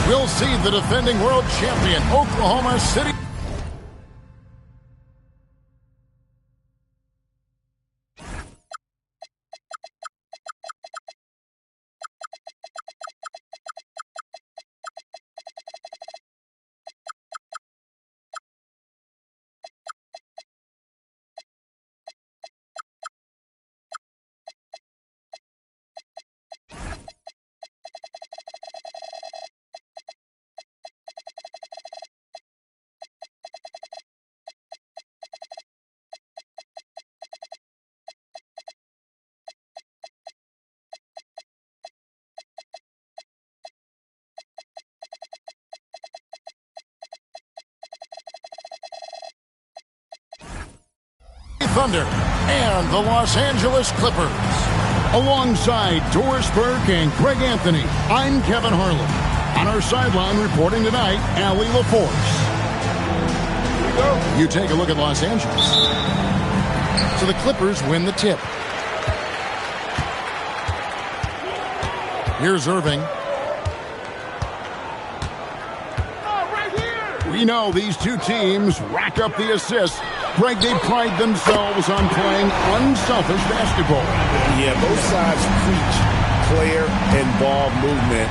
we'll see the defending world champion, Oklahoma City. Thunder and the Los Angeles Clippers. Alongside Doris Burke and Greg Anthony, I'm Kevin Harlan. On our sideline reporting tonight, Allie LaForce. You take a look at Los Angeles. So the Clippers win the tip. Here's Irving. We know these two teams rack up the assists. Greg, they pride themselves on playing unselfish basketball. Yeah, both sides preach player and ball movement,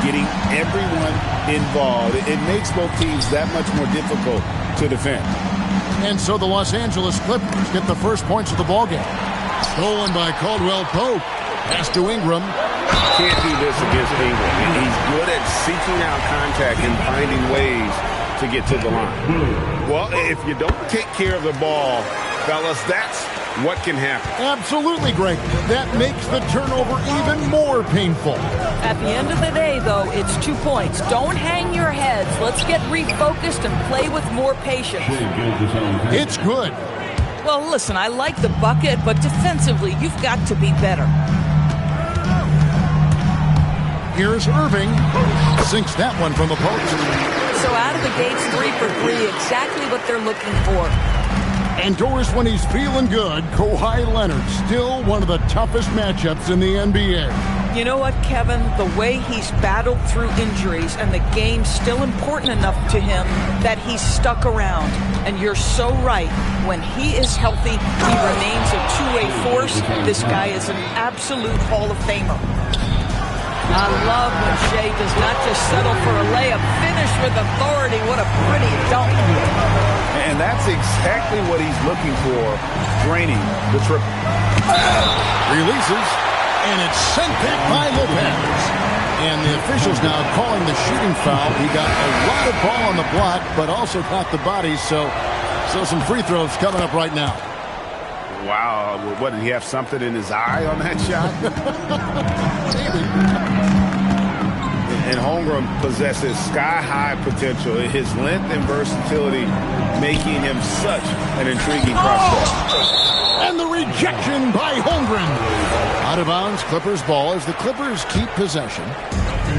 getting everyone involved. It makes both teams that much more difficult to defend. And so the Los Angeles Clippers get the first points of the ballgame. Stolen by Caldwell Pope. Pass to Ingram. Can't do this against Ingram. He's good at seeking out contact and finding ways to get to the line. Well, if you don't take care of the ball, fellas, that's what can happen. Absolutely, Greg. That makes the turnover even more painful. At the end of the day, though, it's 2 points. Don't hang your heads. Let's get refocused and play with more patience. It's good. Well, listen, I like the bucket, but defensively, you've got to be better. Here's Irving. Sinks that one from the post. So out of the gates, 3 for 3, exactly what they're looking for. And Doris, when he's feeling good, Kawhi Leonard, still one of the toughest matchups in the NBA. You know what, Kevin? The way he's battled through injuries and the game's still important enough to him that he's stuck around. And you're so right. When he is healthy, he remains a two-way force. This guy is an absolute Hall of Famer. I love when Shea does not just settle for a layup. Finish with authority. What a pretty dunk. And that's exactly what he's looking for, draining the triple. Releases, and it's sent back by Lopez. And the officials now calling the shooting foul. He got a lot of ball on the block, but also caught the body. So some free throws coming up right now. Wow, what, did he have something in his eye on that shot? And Holmgren possesses sky-high potential. His length and versatility making him such an intriguing prospect. And the rejection by Holmgren. Out of bounds, Clippers ball as the Clippers keep possession.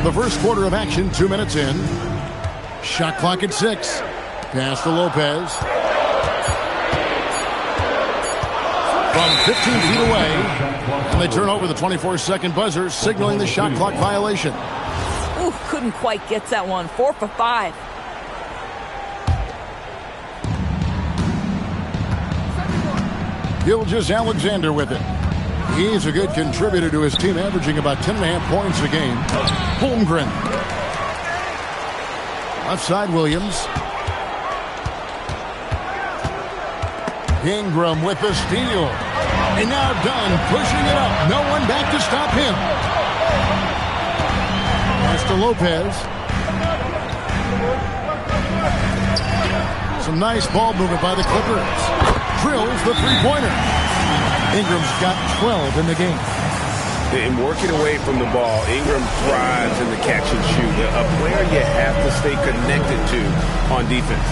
The first quarter of action, 2 minutes in. Shot clock at 6. Pass to Lopez. From 15 feet away. And they turn over the 24-second buzzer, signaling the shot clock violation. Ooh, couldn't quite get that one. 4 for 5. Gilgeous-Alexander with it. He's a good contributor to his team, averaging about 10.5 points a game. Holmgren. Left side, Williams. Ingram with the steal. And now Dunn pushing it up. No one back to stop him. Pass to Lopez. Some nice ball movement by the Clippers. Drills the three-pointer. Ingram's got 12 in the game. And working away from the ball, Ingram thrives in the catch and shoot. A player you have to stay connected to on defense.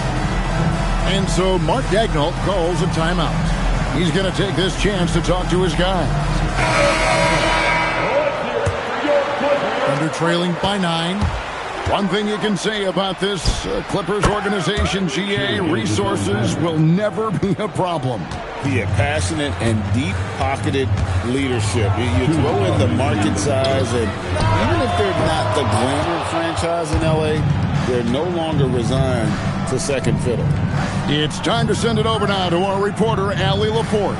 And so Mark Daigneault calls a timeout. He's going to take this chance to talk to his guys. Under trailing by 9. One thing you can say about this Clippers organization, GA, resources will never be a problem. Yeah, passionate and deep-pocketed leadership. You throw in the market size, and even if they're not the glamour franchise, franchise in L.A., they're no longer resigned to second fiddle. It's time to send it over now to our reporter, Allie LaForce.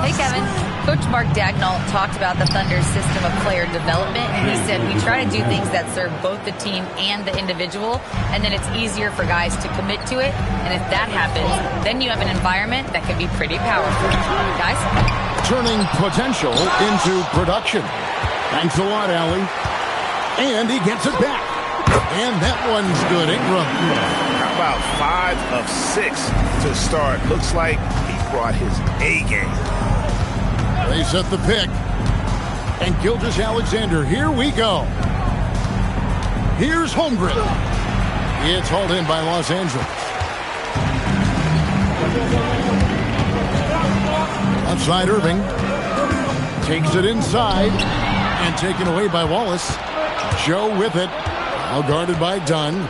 Hey, Kevin. Coach Mark Dagnall talked about the Thunder's system of player development, and he said we try to do things that serve both the team and the individual, and then it's easier for guys to commit to it. And if that happens, then you have an environment that can be pretty powerful. Guys? Turning potential into production. Thanks a lot, Allie. And he gets it back. And that one's good. Ingram. How about 5 of 6 to start? Looks like he brought his A game. They set the pick. And Gilgeous Alexander, here we go. Here's Holmgren. It's hauled in by Los Angeles. Outside Irving. Takes it inside. And taken away by Wallace. Joe with it. Now guarded by Dunn.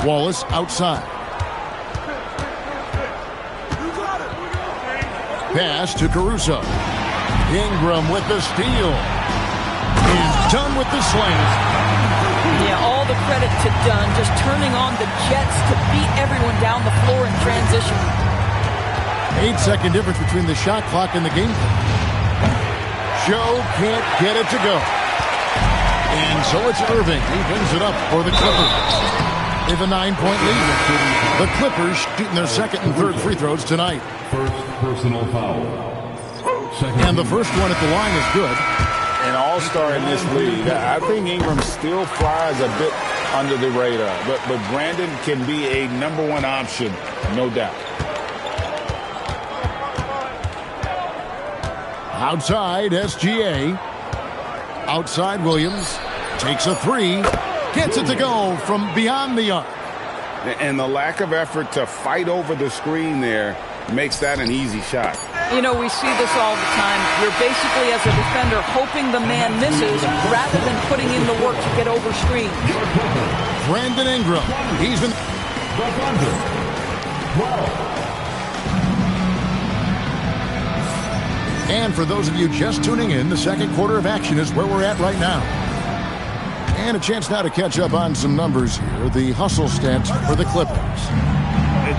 Wallace outside. Pass to Caruso. Ingram with the steal. Is Dunn with the slam. Yeah, all the credit to Dunn, just turning on the Jets to beat everyone down the floor in transition. 8-second difference between the shot clock and the game clock. Joe can't get it to go. And so it's Irving. He brings it up for the Clippers. They have a 9-point lead. The Clippers shooting their second and third free throws tonight. First personal foul. And the first one at the line is good. An all-star in this league. I think Ingram still flies a bit under the radar. But Brandon can be a number one option, no doubt. Outside, SGA. Outside, Williams. Takes a three. Gets it to go from beyond the arc. And the lack of effort to fight over the screen there makes that an easy shot. You know, we see this all the time. You're basically, as a defender, hoping the man misses rather than putting in the work to get over screens. Brandon Ingram. He's in. And for those of you just tuning in, the second quarter of action is where we're at right now. And a chance now to catch up on some numbers here. The hustle stats for the Clippers.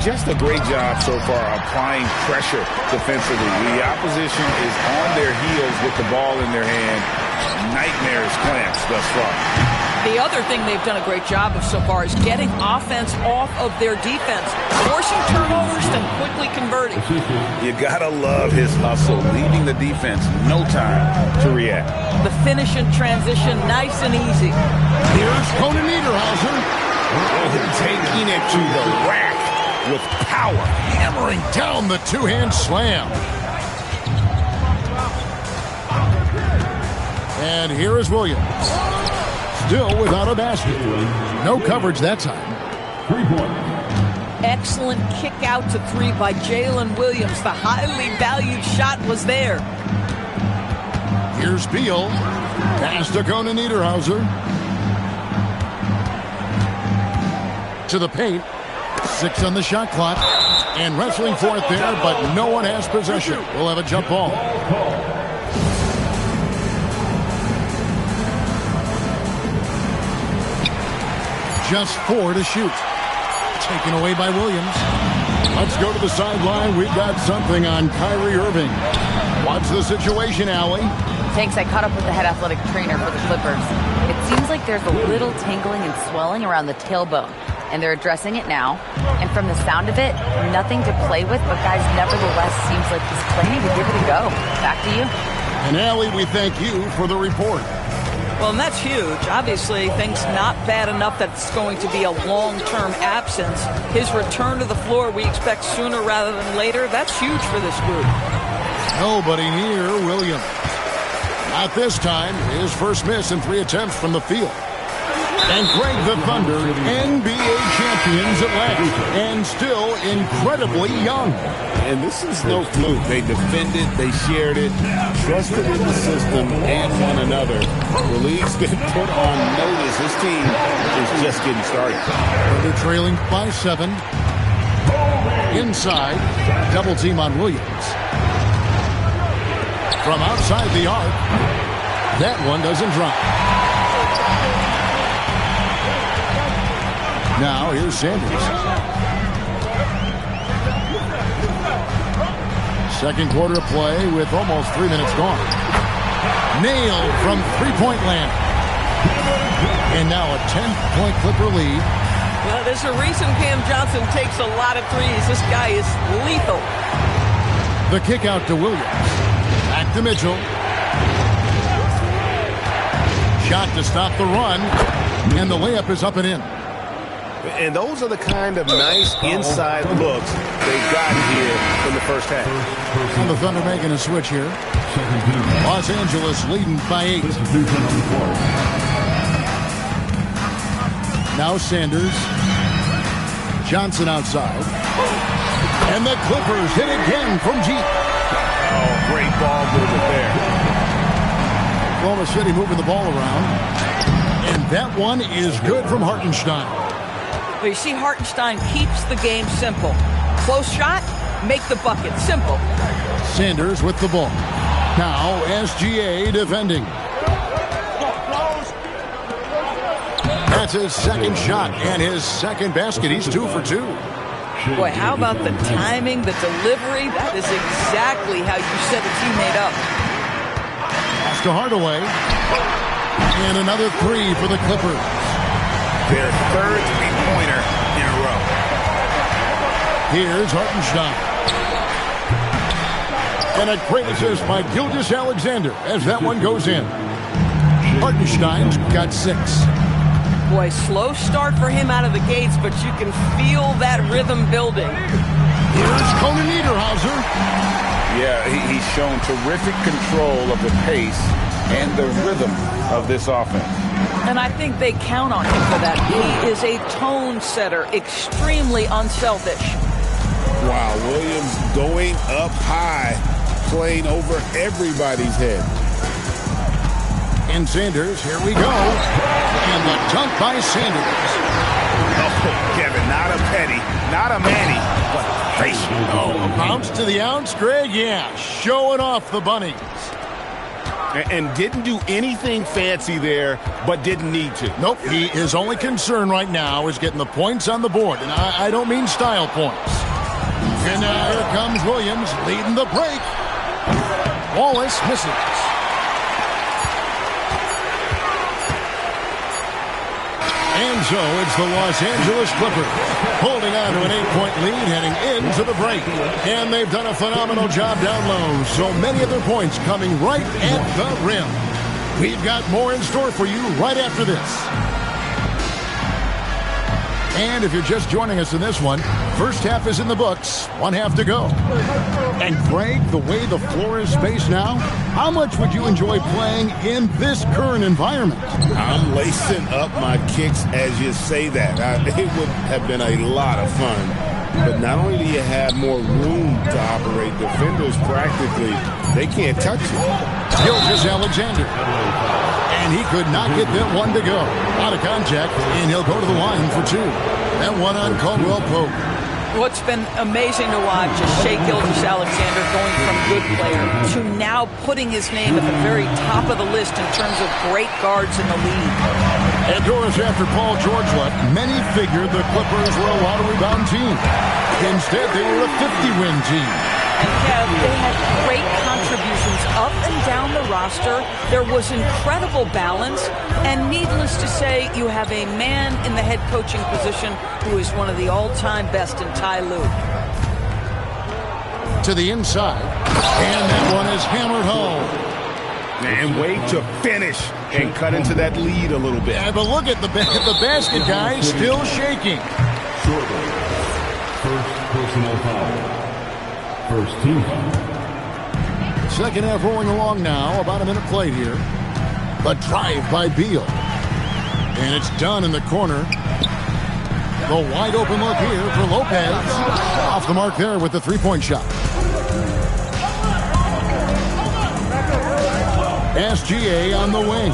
Just a great job so far applying pressure defensively. The opposition is on their heels with the ball in their hand. Nightmares clamps thus far. The other thing they've done a great job of so far is getting offense off of their defense, forcing turnovers and quickly converting. You gotta love his hustle, leaving the defense no time to react. The finish in transition, nice and easy. Here's Conan Niederhauser. Taking it to the rack with power, Hammering down the two-hand slam. And here is Williams. Still without a basket. No coverage that time. 3-point. Excellent kick out to three by Jalen Williams. The highly valued shot was there. Here's Beal. Pass to Conan Niederhauser. To the paint. 6 on the shot clock. And wrestling for it there, but no one has possession. We'll have a jump ball. Just 4 to shoot. Taken away by Williams. Let's go to the sideline. We've got something on Kyrie Irving. What's the situation, Allie? Thanks. I caught up with the head athletic trainer for the Clippers. It seems like there's a little tingling and swelling around the tailbone, and they're addressing it now. And from the sound of it, nothing to play with, but guys, nevertheless, seems like he's planning to give it a go. Back to you. And Allie, we thank you for the report. Well, and that's huge. Obviously, things not bad enough that it's going to be a long-term absence. His return to the floor we expect sooner rather than later. That's huge for this group. Nobody near Williams. Not this time. His first miss in 3 attempts from the field. And Greg the Thunder, NBA champions at last, and still incredibly young. And this is no fluke. They defended, they shared it, trusted in the system and one another. The league's been put on notice. This team is just getting started. They're trailing by 7. Inside, double team on Williams. From outside the arc, That one doesn't drop. Now here's Sanders. Second quarter of play with almost 3 minutes gone. Nailed from three-point land. And now a 10-point Clipper lead. Well, there's a reason Cam Johnson takes a lot of threes. This guy is lethal. The kick out to Williams. Back to Mitchell. Shot to stop the run. And the layup is up and in. And those are the kind of nice inside looks they got here in the first half. And the Thunder making a switch here. Los Angeles leading by 8. Now Sanders. Johnson outside. And the Clippers hit again from deep. Oh, great ball movement there. Oklahoma City moving the ball around. And that one is good from Hartenstein. Well, you see Hartenstein keeps the game simple. Close shot, make the bucket. Simple. Sanders with the ball. Now SGA defending. That's his second shot and his second basket. He's 2 for 2. Boy, how about the timing, the delivery? That is exactly how you set a teammate up. Pass to Hardaway. And another 3 for the Clippers. Their third three-pointer in a row. Here's Hartenstein. And a great assist by Gilgeous-Alexander as that one goes in. Hartenstein's got 6. Boy, slow start for him out of the gates, but you can feel that rhythm building. Here's Conan Niederhauser. Yeah, he's shown terrific control of the pace and the rhythm of this offense. And I think they count on him for that. He is a tone setter, extremely unselfish. Wow, Williams going up high, playing over everybody's head. And Sanders, here we go. And the dunk by Sanders. Oh, Kevin, not a Petty, not a Manny, but patient. Oh, a bounce to the ounce, Greg? Yeah, showing off the bunnies. And didn't do anything fancy there, but didn't need to. Nope, his only concern right now is getting the points on the board. And I don't mean style points. And now here comes Williams leading the break. Wallace misses. And so it's the Los Angeles Clippers holding on to an 8-point lead heading into the break. And they've done a phenomenal job down low. So many of their points coming right at the rim. We've got more in store for you right after this. And if you're just joining us in this one, first half is in the books, 1 half to go. And Greg, the way the floor is spaced now, how much would you enjoy playing in this current environment? I'm lacing up my kicks as you say that. It would have been a lot of fun. But not only do you have more room to operate, defenders practically, they can't touch you. Gilgeous-Alexander. And he could not get that one to go. Out of contact, and he'll go to the line for 2. That one on Caldwell Pope. What's been amazing to watch is Shai Gilgeous-Alexander going from good player to now putting his name at the very top of the list in terms of great guards in the league. And Doris, after Paul George left, many figured the Clippers were a lottery-bound team. Instead, they were a 50-win team. And Kev, they had great contributions up and down the roster. There was incredible balance. And needless to say, you have a man in the head coaching position who is one of the all-time best in Ty Lue. To the inside. And that one is hammered home. And way to finish and cut into that lead a little bit. Yeah, but look at the basket, guys, still shaking. Shortly. First personal foul. First team foul. Second half rolling along now. About a minute played here. The drive by Beal. And it's done in the corner. The wide open look here for Lopez. Off the mark there with the three-point shot. SGA on the wing.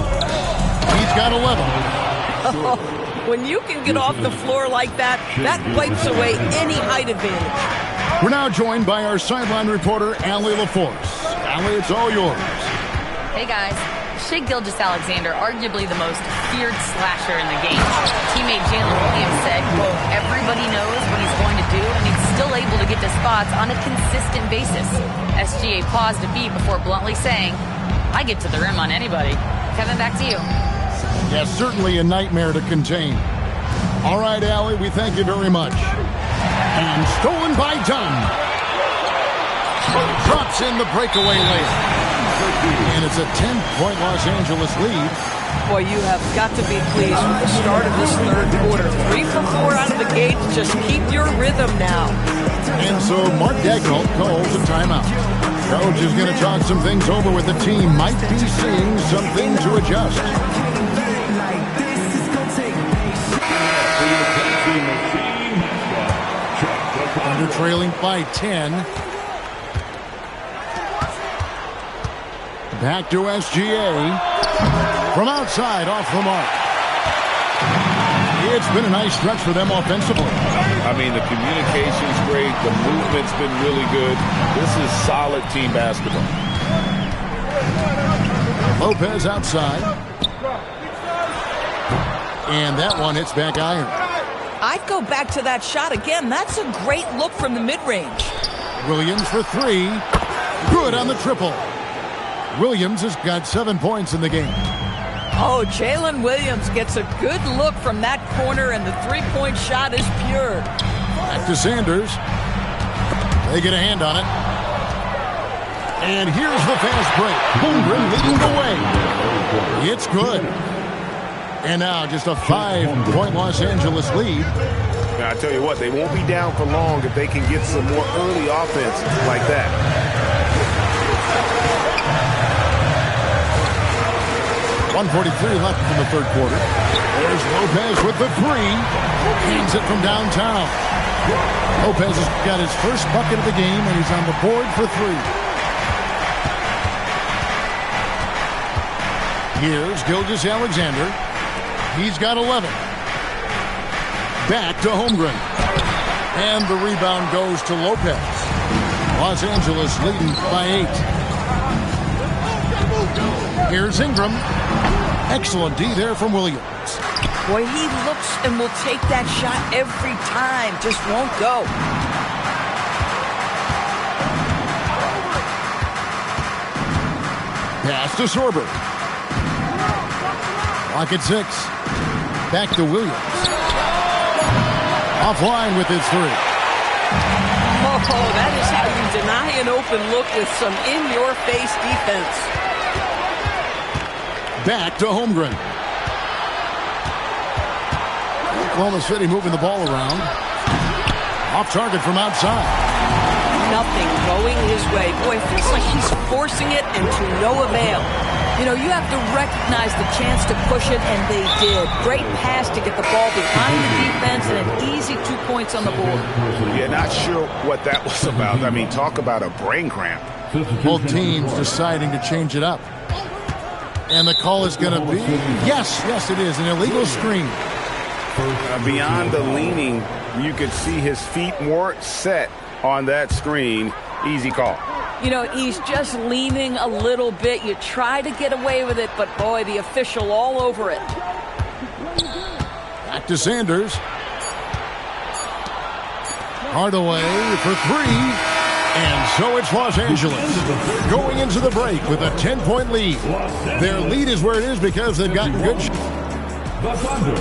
He's got 11. When you can get off the floor like that, that wipes away any height advantage. We're now joined by our sideline reporter, Allie LaForce. Allie, it's all yours. Hey, guys. Shai Gilgeous-Alexander, arguably the most feared slasher in the game. Teammate Jalen Williams said, quote, everybody knows what he's going to do, and he's still able to get to spots on a consistent basis. SGA paused a beat before bluntly saying, I get to the rim on anybody. Kevin, back to you. Yeah, certainly a nightmare to contain. All right, Allie, we thank you very much. And stolen by Dunn. Drops in the breakaway layup. And it's a 10-point Los Angeles lead. Boy, you have got to be pleased with the start of this third quarter. 3 for 4 out of the gate. Just keep your rhythm now. And so Mark Daigneault calls a timeout. Coach is going to talk some things over with the team. Might be seeing something to adjust. Under trailing by 10. Back to SGA. From outside, off the mark. It's been a nice stretch for them offensively. I mean, the communication's great. The movement's been really good. This is solid team basketball. Lopez outside. And that one hits back iron. I'd go back to that shot again. That's a great look from the mid-range. Williams for 3. Good on the triple. Williams has got 7 points in the game. Oh, Jalen Williams gets a good look from that corner, and the three-point shot is pure. Back to Sanders. They get a hand on it. And here's the fast break. Holmgren leading the way. It's good. And now just a 5-point Los Angeles lead. Now, I tell you what, they won't be down for long if they can get some more early offense like that. 1:43 left in the third quarter. There's Lopez with the 3. Hangs it from downtown. Lopez has got his first bucket of the game, and he's on the board for 3. Here's Gilgeous-Alexander. He's got 11. Back to Holmgren. And the rebound goes to Lopez. Los Angeles leading by 8. Here's Ingram. Excellent D there from Williams. Boy, he looks and will take that shot every time. Just won't go. Pass to Sorber. Clock at 6. Back to Williams. Offline with his 3. Oh, that is how you deny an open look with some in-your-face defense. Back to Holmgren. Oklahoma City moving the ball around. Off target from outside. Nothing going his way. Boy, it feels like he's forcing it and to no avail. You know, you have to recognize the chance to push it, and they did. Great pass to get the ball behind the defense and an easy 2 points on the board. Yeah, not sure what that was about. I mean, talk about a brain cramp. Both teams deciding to change it up. And the call is going to be, yes, it is, an illegal screen. Beyond the leaning, you could see his feet more set on that screen. Easy call. You know, he's just leaning a little bit. You try to get away with it, but boy, the official all over it. Back to Sanders. Hardaway for 3. And so it's Los Angeles going into the break with a 10-point lead. Their lead is where it is because they've gotten good shots. The Thunder,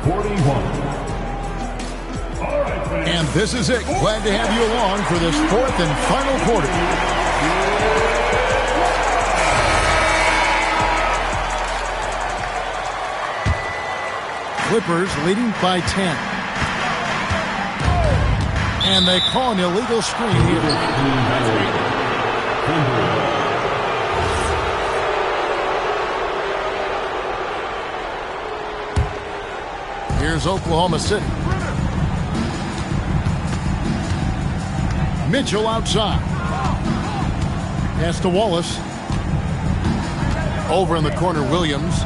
41. All right, and this is it. Glad to have you along for this 4th and final quarter. Clippers leading by 10. And they call an illegal screen here. Here's Oklahoma City. Mitchell outside. Pass to Wallace. Over in the corner, Williams.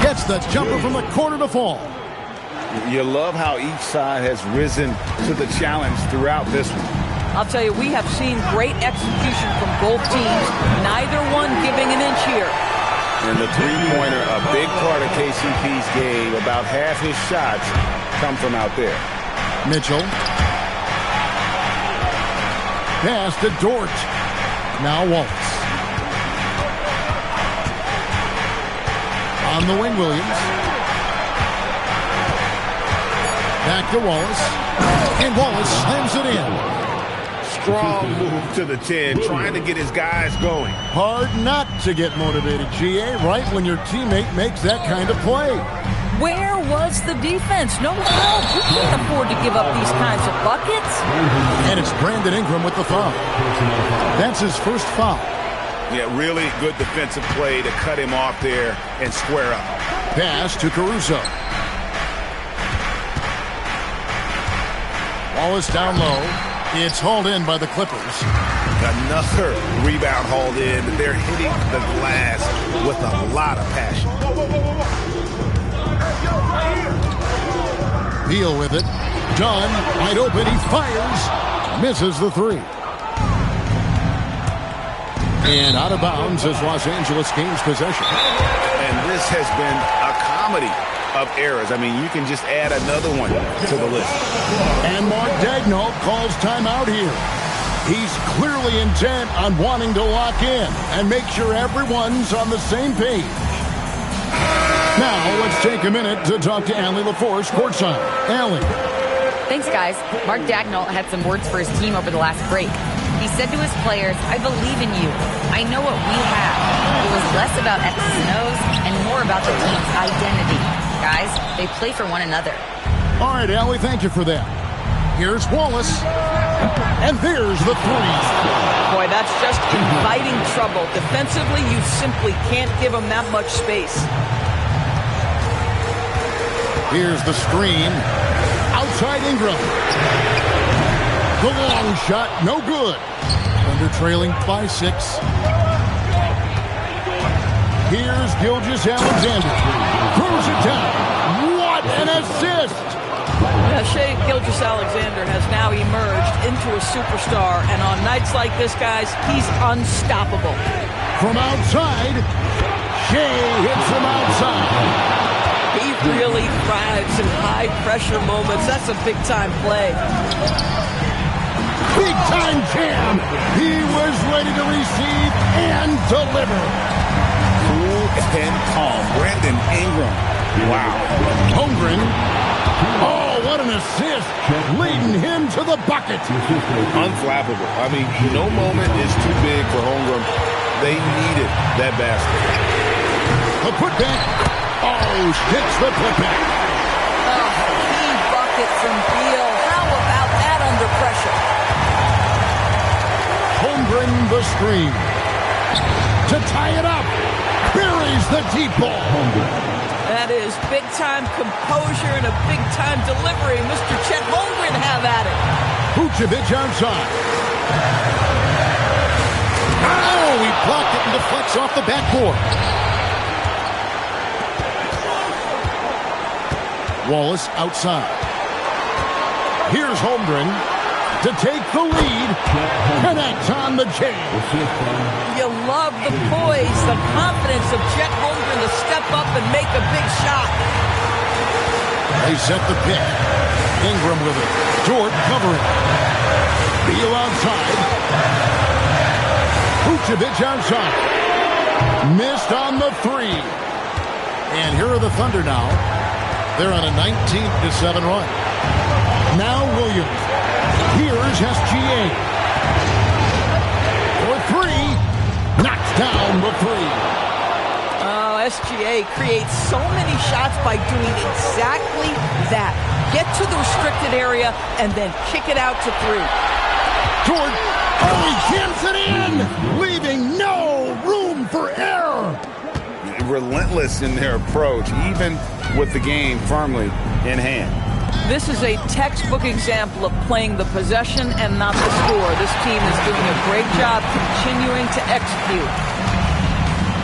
Gets the jumper from the corner to fall. You love how each side has risen to the challenge throughout this one. I'll tell you, we have seen great execution from both teams. Neither one giving an inch here. And the three-pointer, a big part of KCP's game, about half his shots come from out there. Mitchell. Pass to Dort. Now Wallace. On the wing, Williams. Back to Wallace. And Wallace slams it in. Strong move to the 10, trying to get his guys going. Hard not to get motivated, GA, right when your teammate makes that kind of play. Where was the defense? No help. You can't afford to give up these kinds of buckets. And it's Brandon Ingram with the foul. That's his first foul. Yeah, really good defensive play to cut him off there and square up. Pass to Caruso. Wallace down low. It's hauled in by the Clippers. Another rebound hauled in. They're hitting the glass with a lot of passion. Beal with it. Dunn, wide open. He fires. Misses the three. And out of bounds as Los Angeles gains possession. And this has been a comedy of errors. I mean, you can just add another one to the list. And Mark Daigneault calls timeout here. He's clearly intent on wanting to lock in and make sure everyone's on the same page. Now, let's take a minute to talk to Allie LaForce courtside. Allie. Thanks, guys. Mark Daigneault had some words for his team over the last break. He said to his players, "I believe in you. I know what we have." It was less about X's and O's and more about the team's identity. Guys, they play for one another. All right, Allie, thank you for that. Here's Wallace. And there's the three. Boy, that's just inviting trouble. Defensively, you simply can't give them that much space. Here's the screen. Outside Ingram. The long shot, no good. Under trailing by 6. Here's Gilgeous-Alexander. Throws it down. What an assist! Shai Gilgeous-Alexander has now emerged into a superstar, and on nights like this, guys, he's unstoppable. From outside, Shai hits from outside. He really thrives in high-pressure moments. That's a big-time play. Big-time jam. He was ready to receive and deliver. Cool and calm. Brandon Ingram. Wow. Holmgren. Oh, what an assist. Leading him to the bucket. Unflappable. I mean, no moment is too big for Holmgren. They needed that basket. A putback. Oh, hits the putback. Oh, key bucket from Beal. How about that under pressure? Holmgren the screen. To tie it up. Buries the deep ball. That is big-time composure and a big-time delivery. Mr. Chet Holmgren have at it. Vucevic outside. Oh, he blocked it and deflects off the backboard. Wallace outside. Here's Holmgren to take the lead. Connect on the J. You love the poise, the confidence of Chet Holmgren to step up and make a big shot. They set the pick. Ingram with it. Dort covering. Beal outside. Vucevic outside. Missed on the three. And here are the Thunder now. They're on a 19-7 run. Now Williams. Here's SGA. For three. Knocks down the three. Oh, SGA creates so many shots by doing exactly that. Get to the restricted area and then kick it out to three. Dort. Oh, he jams it in. Leaving no room for error. Relentless in their approach, even with the game firmly in hand. This is a textbook example of playing the possession and not the score. This team is doing a great job continuing to execute.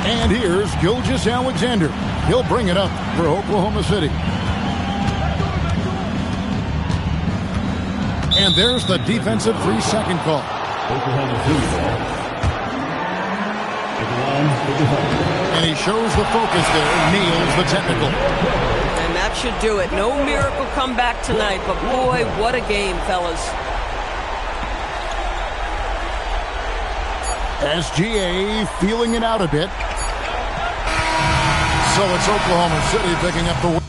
And here's Gilgeous-Alexander. He'll bring it up for Oklahoma City. And there's the defensive 3-second call. Oklahoma City ball. At the line for defense. And he shows the focus there, nails the technical. And that should do it. No miracle comeback tonight, but boy, what a game, fellas. SGA feeling it out a bit. So it's Oklahoma City picking up the win.